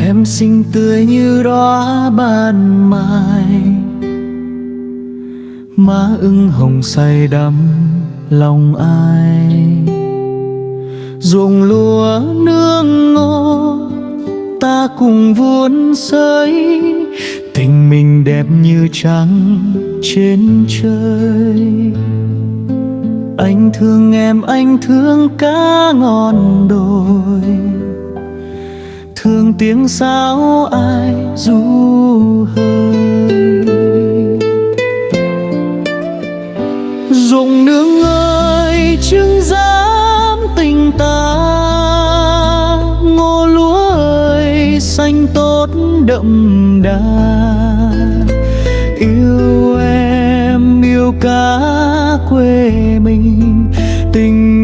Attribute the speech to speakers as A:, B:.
A: Em xinh tươi như đóa ban mai, má ửng hồng say đắm lòng ai. Ruộng lúa nương ngô ta cùng vun sới, tình mình đẹp như trăng trên trời. Anh thương em, anh thương cá ngọn đồi, thương tiếng sáo ai ru hơi. Ruộng nương ơi chưng dám tình ta, ngô lúa ơi xanh tốt đậm đà. Yêu em yêu cả quê mình, tình